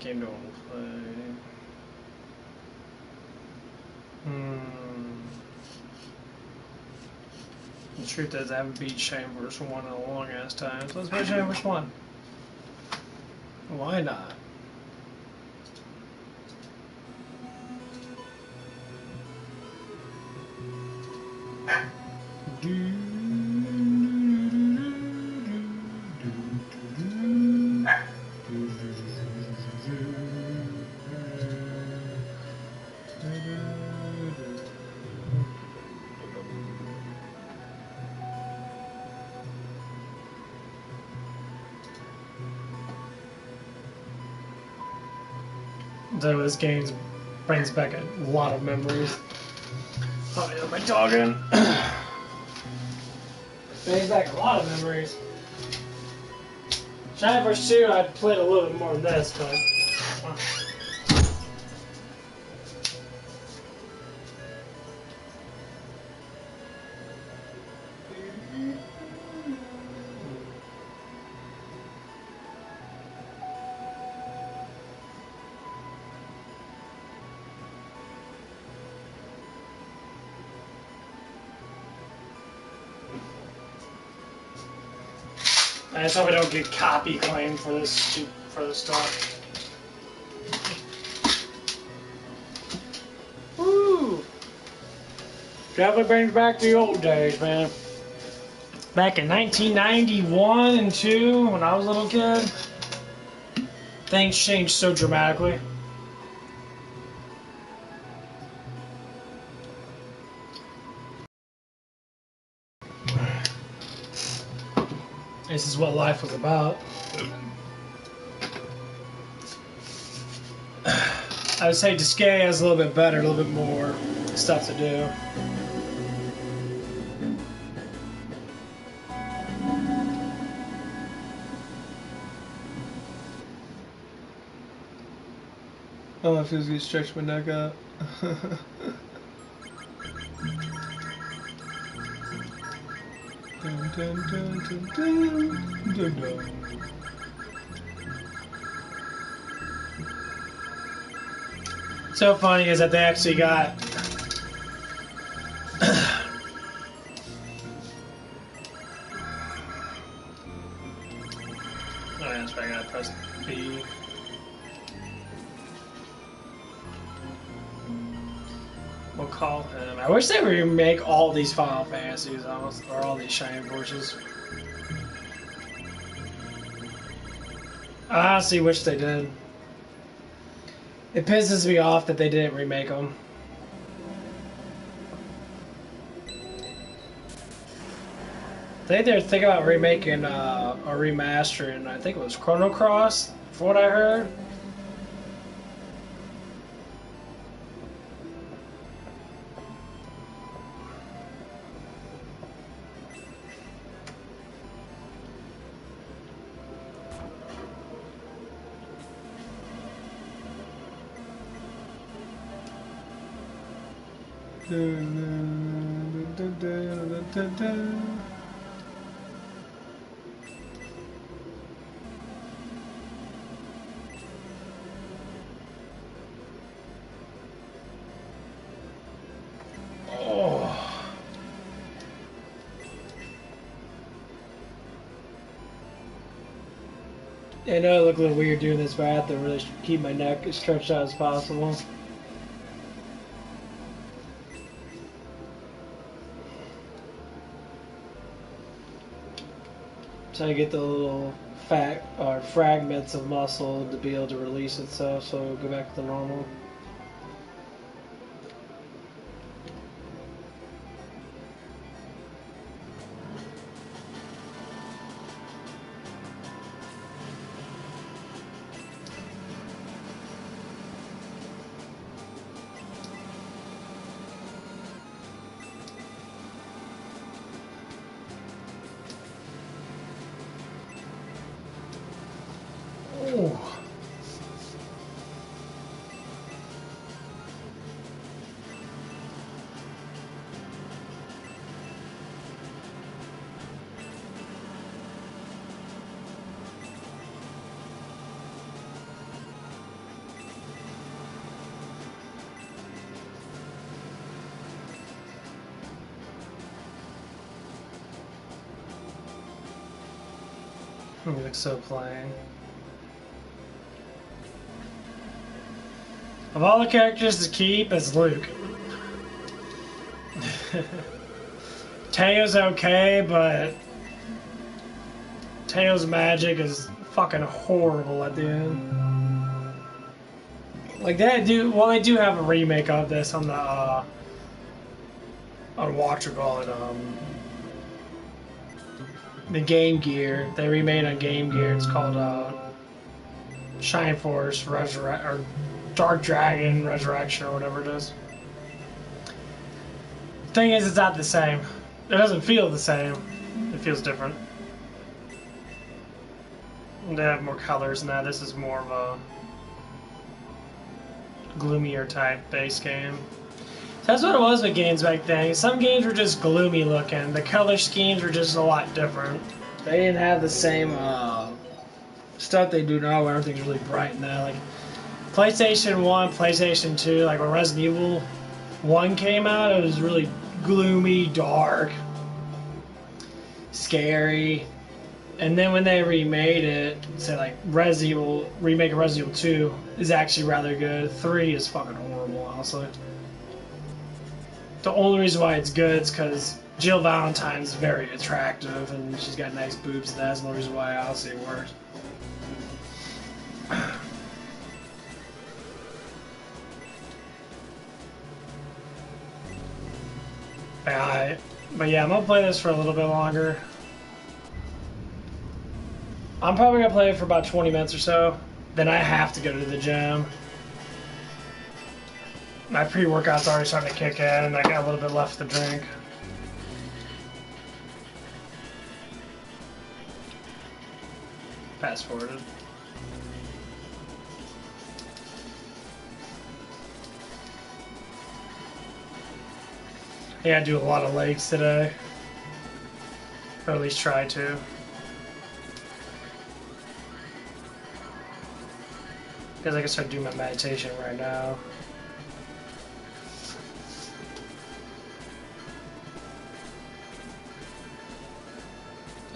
game do I want to play? The truth is, I haven't beat Chambers 1 in a long ass time, so let's play Chambers 1. Why not? So this game brings back a lot of memories. Oh yeah, my dog in. Brings back a lot of memories. Shiny vs. 2, I played a little bit more than this, but. I just hope I don't get copy claimed for this stuff. Woo! Definitely brings back the old days, man. Back in 1991 and 2, when I was a little kid, things changed so dramatically. This is what life was about. I would say Disgaea is a little bit better, a little bit more stuff to do. Oh, it feels good to stretch my neck out. Dun, dun, dun, dun, dun, dun, dun. So funny is that they actually got oh, that's right, I gotta press B. We'll call him. I wish they would remake all these Final Fantasies, almost, or all these Shining Forces. I honestly wish they did. It pisses me off that they didn't remake them. I think they're thinking about remaking or remastering, I think it was Chrono Cross, from what I heard. I know I look a little weird doing this, but I have to really keep my neck as stretched out as possible. So I get the little fat or fragments of muscle to be able to release itself, so it'll go back to normal. He looks so plain. Of all the characters to keep, it's Luke. Teo's okay, but Teo's magic is fucking horrible at the end. Like they do have a remake of this on the on what you call it, the Game Gear. They remade on Game Gear. It's called Shine Force Resurrect or Dark Dragon Resurrection or whatever it is. Thing is, it's not the same. It doesn't feel the same. It feels different. They have more colors than that. This is more of a gloomier type base game. That's what it was with games back then. Some games were just gloomy looking. The color schemes were just a lot different. They didn't have the same stuff they do now where everything's really bright now. Like PlayStation 1, PlayStation 2, like when Resident Evil 1 came out, it was really gloomy, dark, scary. And then when they remade it, say like Resident Evil, remake of Resident Evil 2 is actually rather good. 3 is fucking horrible, honestly. The only reason why it's good is because Jill Valentine's very attractive and she's got nice boobs, and that's the only reason why honestly it works. But yeah, I'm gonna play this for a little bit longer. I'm probably gonna play it for about 20 minutes or so. Then I have to go to the gym. My pre-workout's already starting to kick in, and I got a little bit left to drink. Fast forwarded. Yeah, I do a lot of legs today. Or at least try to. Because I can start doing my meditation right now.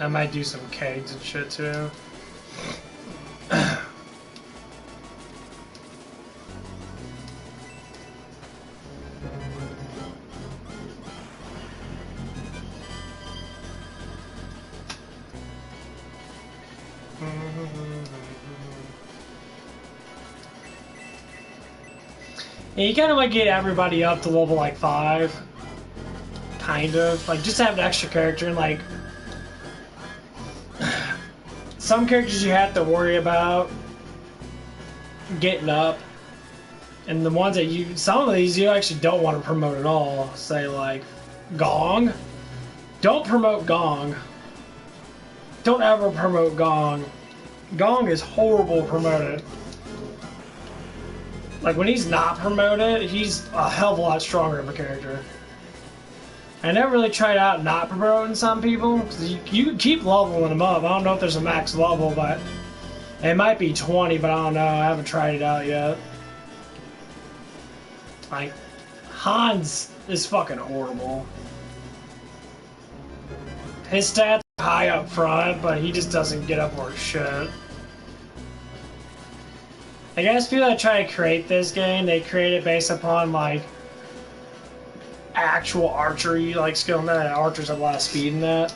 I might do some kegs and shit too. Yeah, you kind of want to get everybody up to level like 5. Kind of. Like just have an extra character and like some characters you have to worry about getting up, and the ones that you, some of these you actually don't want to promote at all. Say like Gong. Don't promote Gong. Don't ever promote Gong. Gong is horrible promoted. Like when he's not promoted, he's a hell of a lot stronger of a character. I never really tried out not promoting some people, because you can keep leveling them up. I don't know if there's a max level, but it might be 20, but I don't know. I haven't tried it out yet. Like, Hans is fucking horrible. His stats are high up front, but he just doesn't get up worth shit. I guess people that try to create this game, they create it based upon, like, actual archery like skill in that. Archers have a lot of speed in that,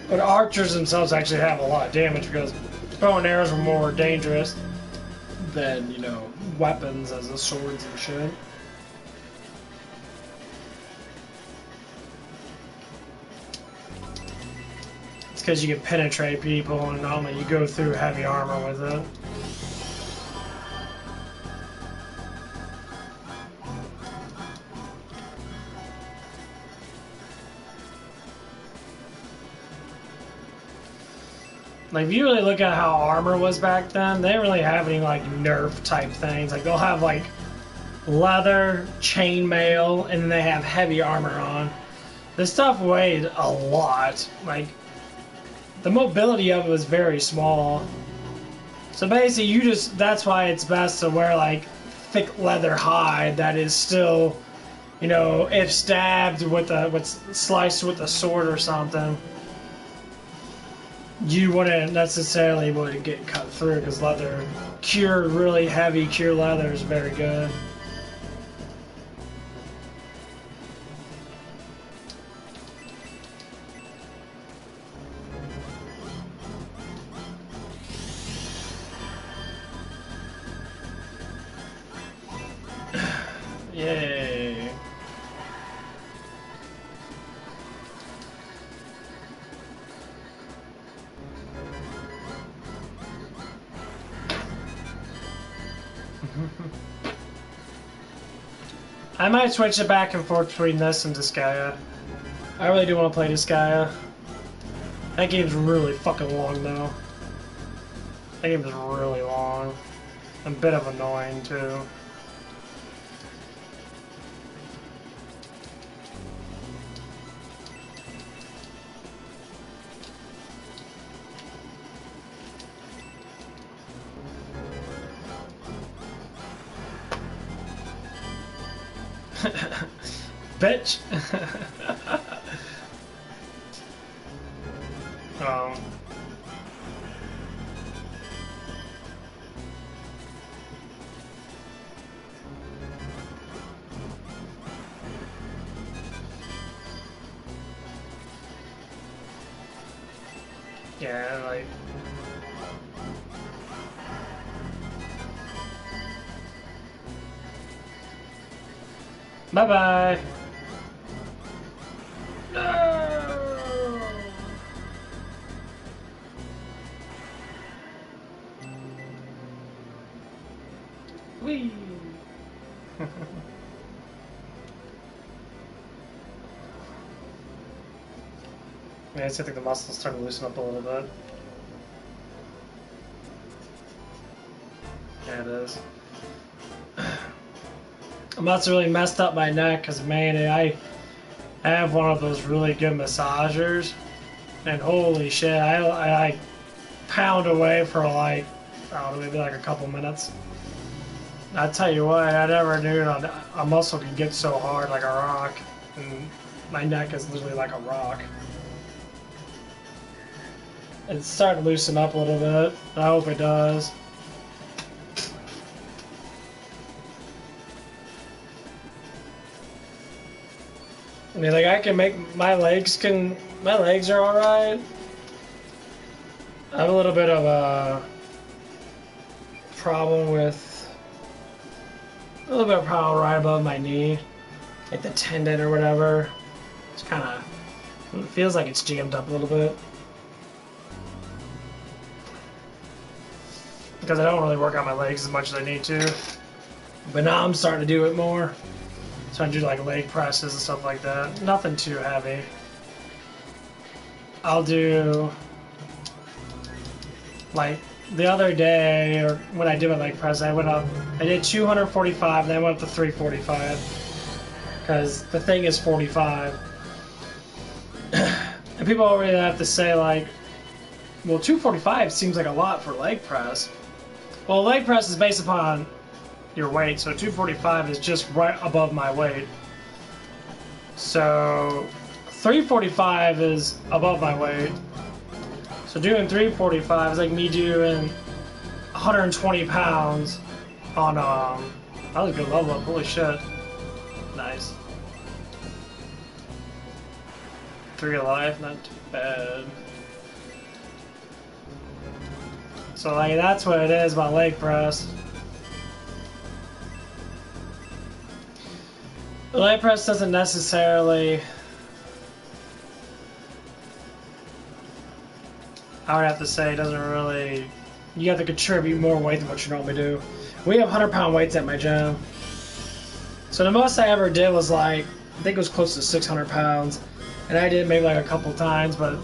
but archers themselves actually have a lot of damage because bow and arrows are more dangerous than, you know, weapons as the swords and shit. It's because you can penetrate people and normally you go through heavy armor with it. Like, if you really look at how armor was back then, they didn't really have any, like, nerf type things. Like, they'll have, like, leather, chainmail, and then they have heavy armor on. This stuff weighed a lot. Like, the mobility of it was very small. So basically, you just, that's why it's best to wear, like, thick leather hide that is still, you know, if stabbed with a, sliced with a sword or something, you wouldn't necessarily would get cut through because leather, cured, really heavy cured leather is very good. Yay. I might switch it back and forth between this and Disgaea. I really do want to play Disgaea. That game's really fucking long though. That game is really long. A bit of annoying too. Bitch. um. Yeah, like. Bye bye. No. Wee. Yeah, I think the muscles starting to loosen up a little bit. Yeah, it is. I must have really messed up my neck because, man, I have one of those really good massagers, and holy shit, I pound away for like, I don't know, maybe like a couple minutes. I tell you what, I never knew a muscle could get so hard like a rock, and my neck is literally like a rock. It's starting to loosen up a little bit. I hope it does. I mean, like, I can make my legs are all right. I have a little bit of a problem right above my knee, like the tendon or whatever. It's kind of, it feels like it's jammed up a little bit. Because I don't really work on my legs as much as I need to. But now I'm starting to do it more. So I do like leg presses and stuff like that. Nothing too heavy. I'll do, like, the other day, or when I did my leg press, I did 245, then I went up to 345. Because the thing is 45. And people already have to say, like, well, 245 seems like a lot for leg press. Well, leg press is based upon your weight, so 245 is just right above my weight. So 345 is above my weight. So doing 345 is like me doing 120 pounds on that was a good level up, holy shit. Nice. 3 alive, not too bad. So like that's what it is about leg press. The leg press doesn't necessarily, I would have to say, it doesn't really, you have to contribute more weight than what you normally do. We have 100-pound weights at my gym. So the most I ever did was like, I think it was close to 600 pounds. And I did maybe like a couple times, but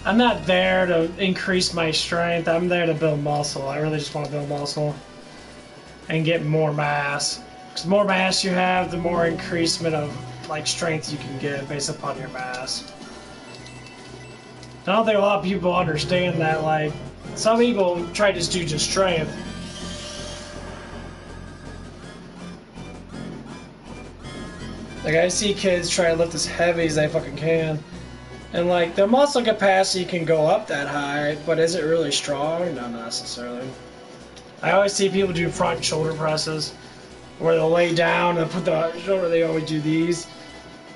I'm not there to increase my strength. I'm there to build muscle. I really just want to build muscle and get more mass. Because the more mass you have, the more increasement of like strength you can get based upon your mass. I don't think a lot of people understand that. Like, some people try to just do just strength. Like, I see kids try to lift as heavy as they fucking can. And like the muscle capacity can go up that high, but is it really strong? Not necessarily. I always see people do front shoulder presses where they'll lay down and put the shoulder. They always do these,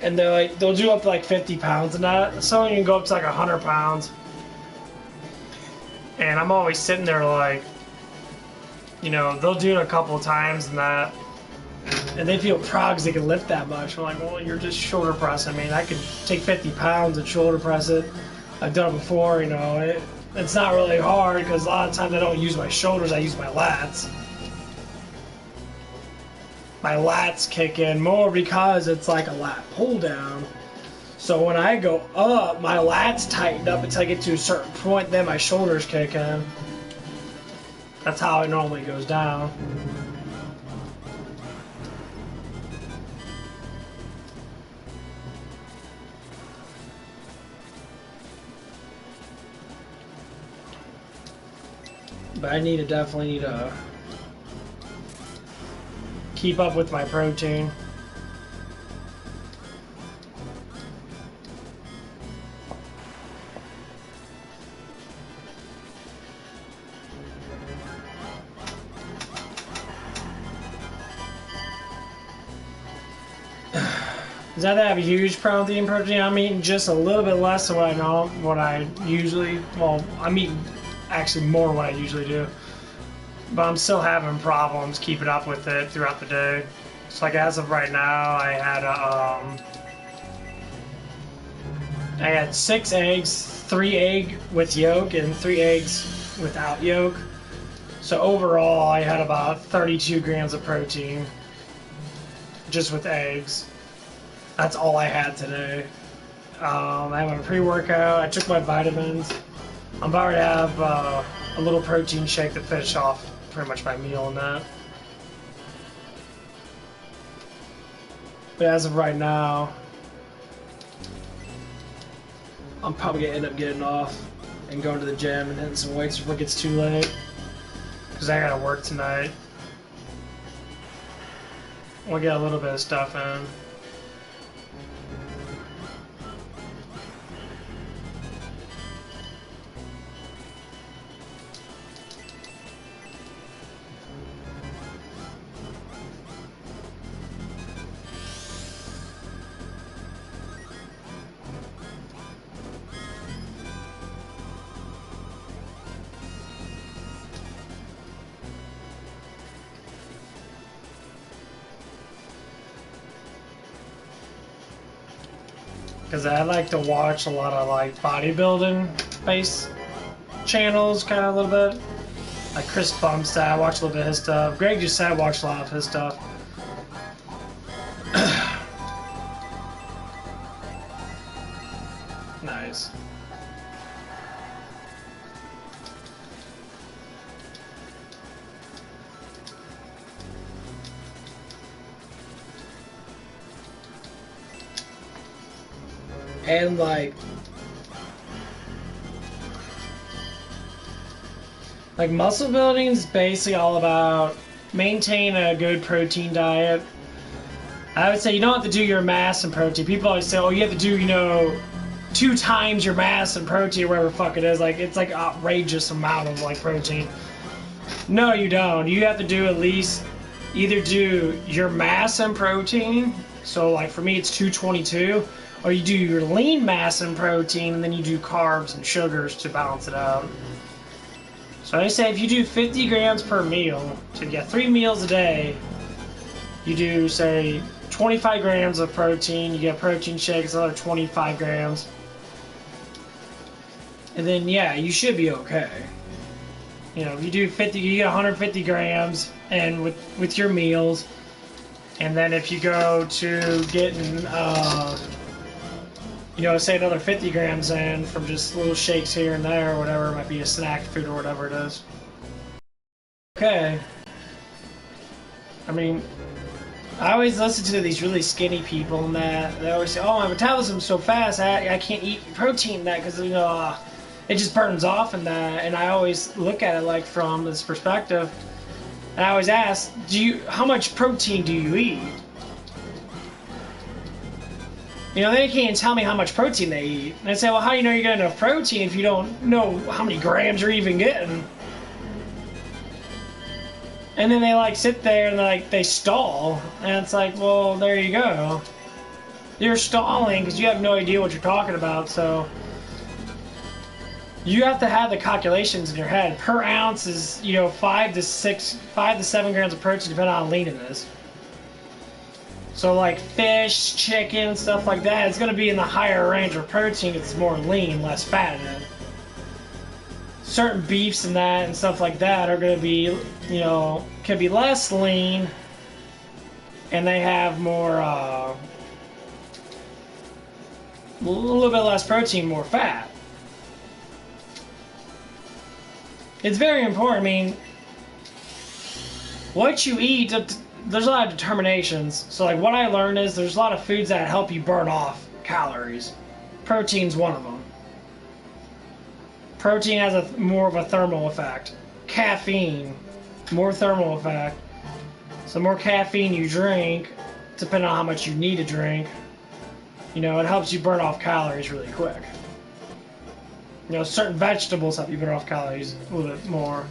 and they'll do up to like 50 pounds in that. Some can go up to like 100 pounds. And I'm always sitting there like, you know, they'll do it a couple of times and that. And they feel proud because they can lift that much. I'm like, well, you're just shoulder pressing. I mean, I could take 50 pounds and shoulder press it. I've done it before, you know. It's not really hard because a lot of times I don't use my shoulders, I use my lats. My lats kick in more because it's like a lat pull down. So when I go up, my lats tighten up until I get to a certain point, then my shoulders kick in. That's how it normally goes down. But I definitely need to keep up with my protein. Does that have a huge problem with eating protein? I'm eating just a little bit less than what I usually. Well, I'm eating actually more than what I usually do, but I'm still having problems keeping up with it throughout the day. So like as of right now, I had 6 eggs, 3 eggs with yolk and 3 eggs without yolk. So overall, I had about 32 grams of protein just with eggs. That's all I had today. I had my pre-workout, I took my vitamins. I'm about to have a little protein shake to finish off pretty much my meal and that. But as of right now, I'm probably going to end up getting off and going to the gym and hitting some weights before it gets too late. Because I got to work tonight. We'll get a little bit of stuff in. Because I like to watch a lot of like bodybuilding based channels, kind of a little bit. Like Chris Bumstead, I watch a little bit of his stuff. Greg just said I watch a lot of his stuff. Nice. And like muscle building is basically all about maintain a good protein diet. I would say you don't have to do your mass and protein. People always say, oh, you have to do, you know, 2 times your mass and protein or whatever the fuck it is. Like, it's like outrageous amount of like protein. No, you don't. You have to do at least either do your mass and protein. So like for me, it's 222. Or you do your lean mass and protein, and then you do carbs and sugars to balance it out. So I say if you do 50 grams per meal, so you get 3 meals a day, you do, say, 25 grams of protein, you get protein shakes, another 25 grams. And then, yeah, you should be okay. You know, if you do 50, you get 150 grams and with your meals. And then if you go to getting... you know, say another 50 grams in from just little shakes here and there or whatever, it might be a snack food or whatever it is. Okay. I mean, I always listen to these really skinny people and that. They always say, oh, my metabolism's so fast, I can't eat protein in that because, you know, it just burns off in that. And I always look at it like from this perspective. And I always ask, how much protein do you eat? You know, they can't tell me how much protein they eat. And I say, well, how do you know you're getting enough protein if you don't know how many grams you're even getting? And then they like sit there and they stall. And it's like, well, there you go. You're stalling because you have no idea what you're talking about, so you have to have the calculations in your head. Per ounce is, you know, 5 to 7 grams of protein, depending on how lean it is. So like fish, chicken, stuff like that, it's going to be in the higher range of protein. It's more lean, less fat in it. Certain beefs and that and stuff like that are going to be, you know, can be less lean, and they have more, a little bit less protein, more fat. It's very important. I mean, what you eat, there's a lot of determinations. So like what I learned is there's a lot of foods that help you burn off calories. Protein's one of them. Protein has more of a thermal effect. Caffeine, more thermal effect. So the more caffeine you drink, depending on how much you need to drink, you know, it helps you burn off calories really quick. You know, certain vegetables help you burn off calories a little bit more.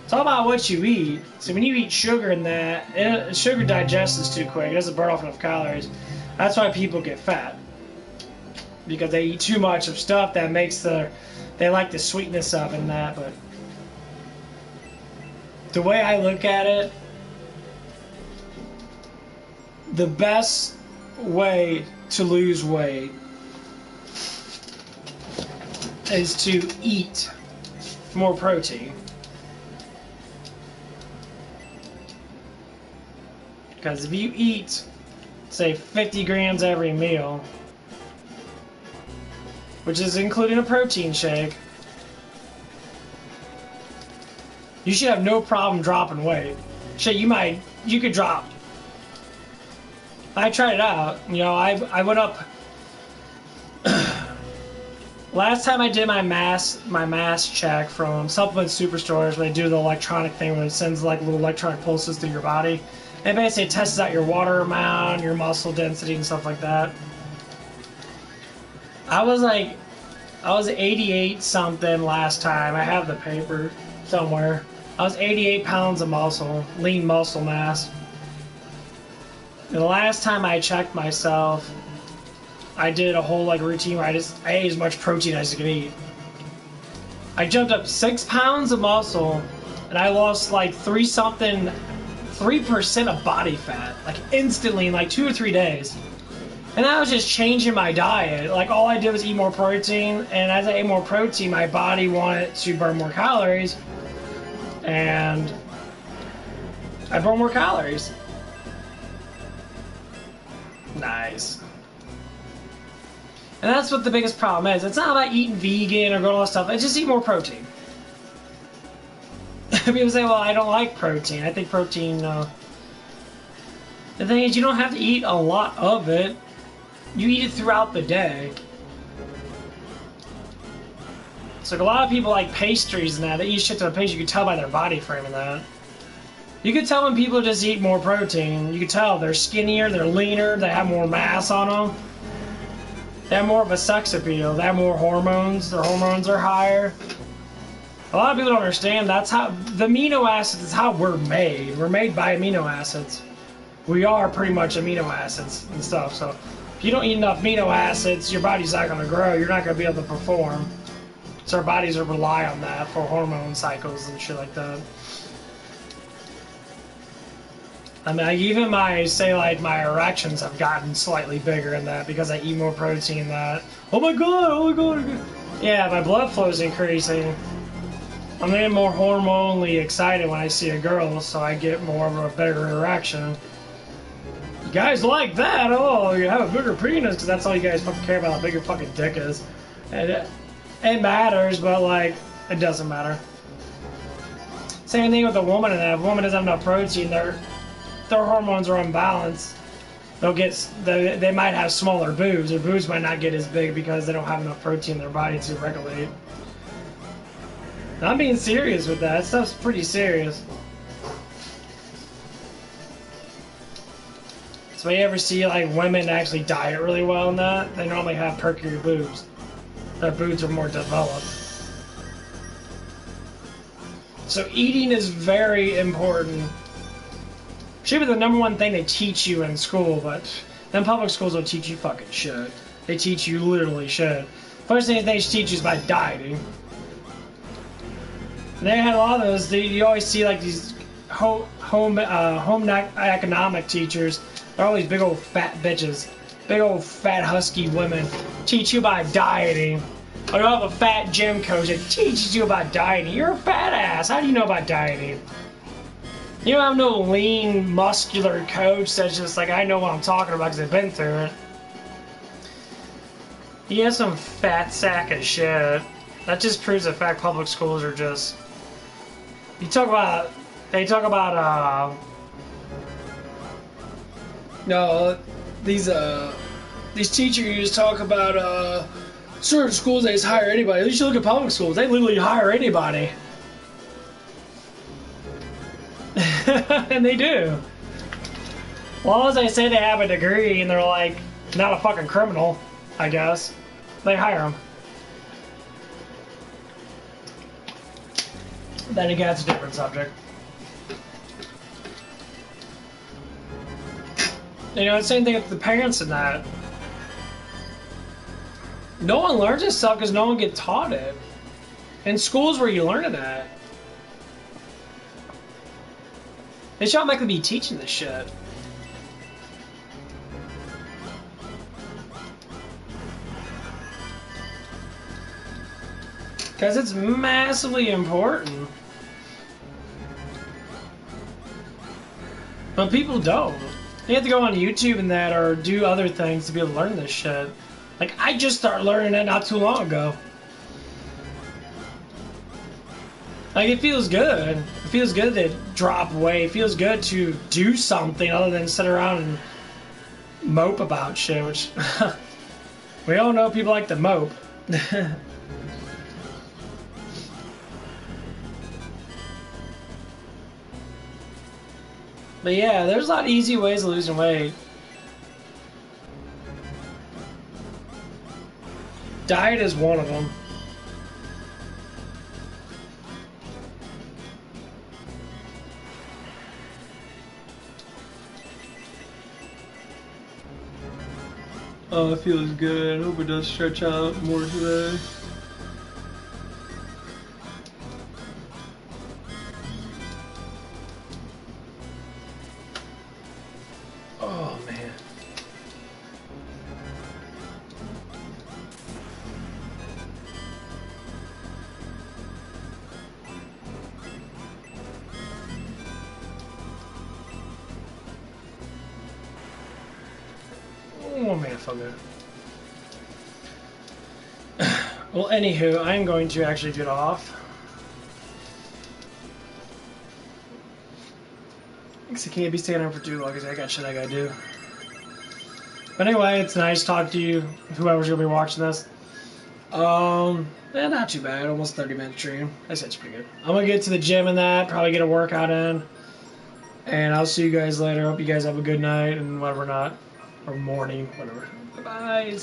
It's all about what you eat. So when you eat sugar and that, sugar digests too quick. It doesn't burn off enough calories. That's why people get fat. Because they eat too much of stuff that makes they like the sweetness of and that. But the way I look at it, the best way to lose weight is to eat more protein. Because if you eat, say, 50 grams every meal, which is including a protein shake, you should have no problem dropping weight. Shit, you could drop. I tried it out. You know, I went up. Last time I did my mass check from supplement superstores, where they do the electronic thing where it sends like little electronic pulses through your body. And basically it tests out your water amount, your muscle density, and stuff like that. I was 88 something last time. I have the paper somewhere. I was 88 pounds of muscle, lean muscle mass. And the last time I checked myself, I did a whole like routine where I ate as much protein as I could eat. I jumped up 6 pounds of muscle, and I lost like 3% of body fat, like instantly in like 2 or 3 days. And I was just changing my diet. Like all I did was eat more protein, and as I ate more protein, my body wanted to burn more calories, and I burned more calories. Nice. And that's what the biggest problem is. It's not about eating vegan or going all that stuff. It's just eat more protein. People say, well, I don't like protein. I think protein... The thing is, you don't have to eat a lot of it. You eat it throughout the day. So like, a lot of people like pastries and that. They eat shit to the pastry. You can tell by their body frame and that. You can tell when people just eat more protein. You can tell they're skinnier, they're leaner, they have more mass on them. They have more of a sex appeal. They have more hormones. Their hormones are higher. A lot of people don't understand that's how the amino acids is how we're made. We're made by amino acids. We are pretty much amino acids and stuff. So if you don't eat enough amino acids, your body's not going to grow. You're not going to be able to perform. So our bodies will rely on that for hormone cycles and shit like that. I mean, even my erections have gotten slightly bigger in that because I eat more protein. That oh my god. Yeah, my blood flow is increasing. I'm getting more hormonally excited when I see a girl, so I get more of a bigger erection. You guys like that? Oh, you have a bigger penis because that's all you guys fucking care about. How big your fucking dick is, and it matters, but like it doesn't matter. Same thing with a woman, and if a woman doesn't have enough protein, their hormones are unbalanced. They might have smaller boobs. Their boobs might not get as big because they don't have enough protein in their body to regulate. I'm being serious with that. That stuff's pretty serious. So you ever see like women actually diet really well in that, they normally have perkier boobs. Their boobs are more developed. So eating is very important. Should be the #1 thing they teach you in school, but then public schools don't teach you fucking shit. They teach you literally shit. First thing they teach you is by dieting. And they had a lot of those. You always see like these home economic teachers. They're always big old fat bitches, big old fat husky women. Teach you about dieting. Or you'll have a fat gym coach that teaches you about dieting. You're a fat ass. How do you know about dieting? You don't have no lean, muscular coach that's just like, I know what I'm talking about because I've been through it. You have some fat sack of shit. That just proves the fact public schools are just... They talk about, no, these teachers talk about, certain schools, they just hire anybody. At least you look at public schools, they literally hire anybody. And they do. As long as they say they have a degree and they're like, not a fucking criminal, I guess, they hire them. Then again, it's a different subject. You know, the same thing with the parents and that. No one learns this stuff because no one gets taught it. In schools where you learn it at. They should not be teaching this shit. Because it's massively important. But people don't. You have to go on YouTube and that or do other things to be able to learn this shit. Like, I just started learning it not too long ago. Like, it feels good. It feels good to drop weight. It feels good to do something other than sit around and mope about shit, which... we all know people like to mope. But yeah, there's a lot of easy ways of losing weight. Diet is one of them. Oh, it feels good. I hope it does stretch out more today. Oh, man. Oh, man, I feel good. Well, anywho, I'm going to actually get off. Because I can't be staying on for too long because I got shit I gotta do. But anyway, it's nice to talk to you, whoever's gonna be watching this. Not too bad, almost 30-minute stream. I said it's pretty good. I'm gonna get to the gym and that, probably get a workout in. And I'll see you guys later. Hope you guys have a good night and whatever not. Or morning, whatever. Bye-bye.